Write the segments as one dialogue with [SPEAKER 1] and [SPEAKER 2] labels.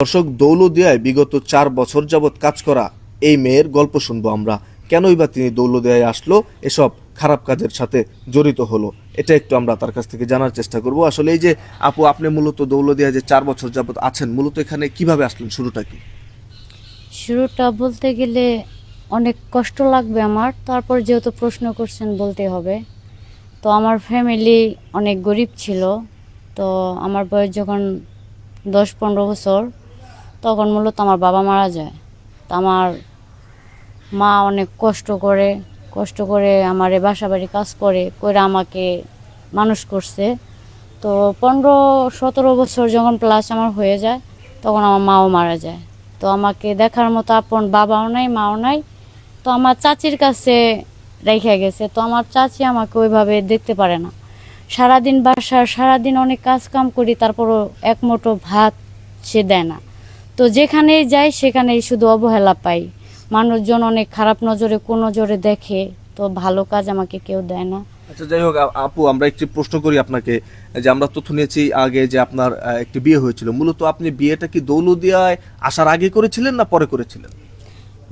[SPEAKER 1] দর্শক, দৌলতদিয়ায় বিগত 4 বছর যাবৎ কাজ করা এই মেয়ের গল্প শুনবো আমরা। কেনই বা তিনি দৌলতদিয়ায় আসলো, এসব খারাপ কাজের সাথে জড়িত হলো, এটা একটু আমরা তার কাছ থেকে জানার চেষ্টা করব। আসলে এই যে আপু, আপনি মূলত দৌলতদিয়ায় যে 4 বছর যাবৎ আছেন, মূলত এখানে কিভাবে আসলেন, শুরুটা কি?
[SPEAKER 2] শুরুটা বলতে গেলে অনেক কষ্ট লাগবে আমার, তারপর যেহেতু প্রশ্ন করছেন বলতে হবে। তো আমার ফ্যামিলি অনেক গরিব ছিল। তো আমার বয়স যখন 10-15 বছর, তখন মূলত আমার বাবা মারা যায়। তো আমার মা অনেক কষ্ট করে আমার বাসা বাড়ি কাজ করে আমাকে মানুষ করছে। তো 15-17 বছর যখন প্লাস আমার হয়ে যায়, তখন আমার মাও মারা যায়। তো আমাকে দেখার মতো আপন বাবাও নাই, মাও নাই। তো আমার চাচির কাছে রেখে গেছে। তো আমার চাচি আমাকে ওইভাবে দেখতে পারে না। সারাদিন অনেক কাজ কাম করি, তারপরও এক মুঠো ভাত সে দেয় না। তো যেখানেই যাই সেখানেই শুধু অবহেলা পাই। মানুষজন অনেক খারাপ নজরে, নজরে দেখে। তো ভালো কাজ আমাকে কেউ দেয় না।
[SPEAKER 1] আচ্ছা, যাই হোক আপু, আমরা একটি প্রশ্ন করি আপনাকে। যে আমরা তথ্য নিয়েছি আগে যে আপনার একটি বিয়ে হয়েছিল, মূলত আপনি বিয়েটা কি দৌলতদিয়ায় আসার আগে করেছিলেন না পরে করেছিলেন?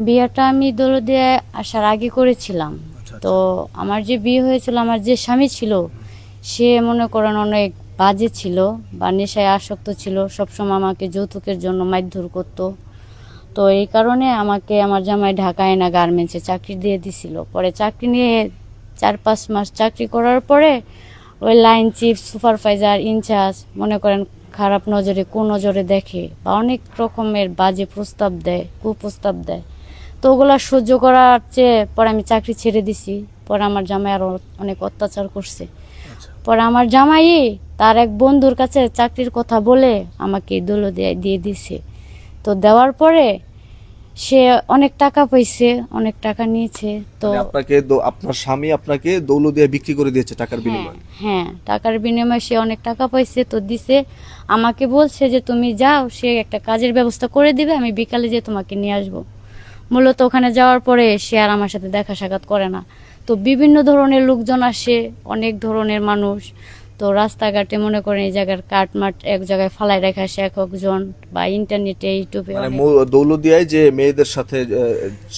[SPEAKER 2] বিয়েটা আমি দৌলতদিয়ায় আসার আগে করেছিলাম।
[SPEAKER 1] আচ্ছা,
[SPEAKER 2] তো আমার যে বিয়ে হয়েছিল, আমার যে স্বামী ছিল, সে মনে করেন অনেক বাজে ছিল বা নেশায় আসক্ত ছিল। সবসময় আমাকে যৌতুকের জন্য মারধর করতো। তো এই কারণে আমাকে আমার জামাই ঢাকায় না গার্মেন্টসে চাকরি দিয়ে দিছিল। পরে চাকরি নিয়ে 4-5 মাস চাকরি করার পরে ওই লাইন চিফ, সুপারভাইজার, ইনচার্জ মনে করেন খারাপ নজরে, নজরে দেখে বা অনেক রকমের বাজে প্রস্তাব দেয়, কুপ্রস্তাব দেয়। তো ওগুলা সহ্য করার চেয়ে পরে আমি চাকরি ছেড়ে দিছি। পরে আমার জামাই আরো অনেক অত্যাচার করছে। পরে আমার জামাই তার এক বন্ধুর কাছে চাকরির কথা বলে আমাকে দৌলতদিয়ায় দিয়ে দিছে। তো দেওয়ার পরে সে অনেক টাকা পাইছে, অনেক টাকা নিয়েছে। তো
[SPEAKER 1] মানে আপনাকে আপনার স্বামী আপনাকে দৌলতদিয়ায় বিক্রি করে দিয়েছে টাকার
[SPEAKER 2] হ্যাঁ,
[SPEAKER 1] বিনিময়ে?
[SPEAKER 2] হ্যাঁ, টাকার বিনিময়ে সে অনেক টাকা পাইছে। তো দিছে, আমাকে বলছে যে তুমি যাও, সে একটা কাজের ব্যবস্থা করে দিবে, আমি বিকালে যেয়ে তোমাকে নিয়ে আসবো। মূলত ওখানে যাওয়ার পরে সে আর আমার সাথে দেখা সাক্ষাৎ করে না। তো বিভিন্ন ধরনের লোকজন আসে, অনেক ধরনের মানুষ। তো রাস্তাঘাটে মনে করেন এই জায়গার কাঠমাট এক জায়গায় ফালাই রেখে আসে এক একজন, বা ইন্টারনেটে, ইউটিউবে
[SPEAKER 1] মানে
[SPEAKER 2] অনেক।
[SPEAKER 1] দৌলতদিয়ায় যে মেয়েদের সাথে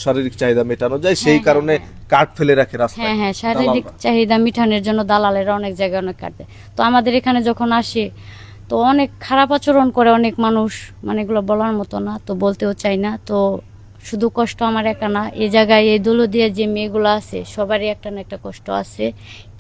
[SPEAKER 1] শারীরিক চাহিদা মেটানো যায়, সেই
[SPEAKER 2] হ্যাঁ,
[SPEAKER 1] কারণে
[SPEAKER 2] হ্যাঁ,
[SPEAKER 1] কাঠ ফেলে রাখে রাস্তায়
[SPEAKER 2] হ্যাঁ, হ্যাঁ, শারীরিক
[SPEAKER 1] দালালরা।
[SPEAKER 2] চাহিদা মিটানোর জন্য দালালেরা অনেক জায়গায় অনেক কাটে। তো আমাদের এখানে যখন আসে, তো অনেক খারাপ আচরণ করে অনেক মানুষ, মানে এগুলো বলার মতো না, তো বলতেও চাই না। তো শুধু কষ্ট আমার একা না, এই জায়গায় এই দৌলতদিয়া যে মেয়েগুলো আছে, সবারই একটা না একটা কষ্ট আছে।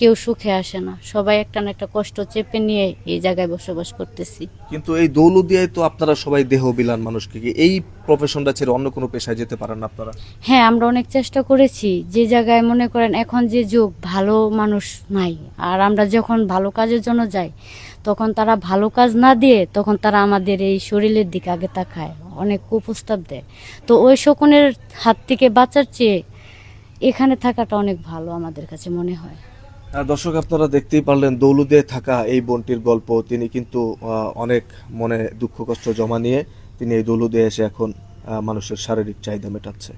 [SPEAKER 2] কেউ সুখে আসে না, সবাই একটা না একটা কষ্ট চেপে নিয়ে এই জায়গায় বসবাস করতেছি।
[SPEAKER 1] কিন্তু এই দৌলতদিয়ায় তো আপনারা সবাই দেহবিলান মানুষকে, কি এই প্রফেশনটা ছেড়ে অন্য কোনো পেশায় যেতে পারেন না আপনারা?
[SPEAKER 2] হ্যাঁ, আমরা অনেক চেষ্টা করেছি। যে জায়গায় মনে করেন এখন যে যুগ, ভালো মানুষ নাই। আর আমরা যখন ভালো কাজের জন্য যাই, তখন তারা ভালো কাজ না দিয়ে তখন তারা আমাদের এই শরীরের দিকে আগে তাকায়, অনেক কুপ্রস্তাব দেয়। তো ওই শকুনের হাত থেকে বাঁচার চেয়ে এখানে থাকাটা অনেক ভালো আমাদের কাছে মনে হয়।
[SPEAKER 1] দর্শক, আপনারা দেখতেই পারলেন দৌলতদিয়ায় থাকা এই বোনটির গল্প। তিনি কিন্তু অনেক মনে দুঃখ কষ্ট জমা নিয়ে তিনি এই দৌলতদিয়ায় এসে এখন মানুষের শারীরিক চাহিদা মেটাচ্ছে।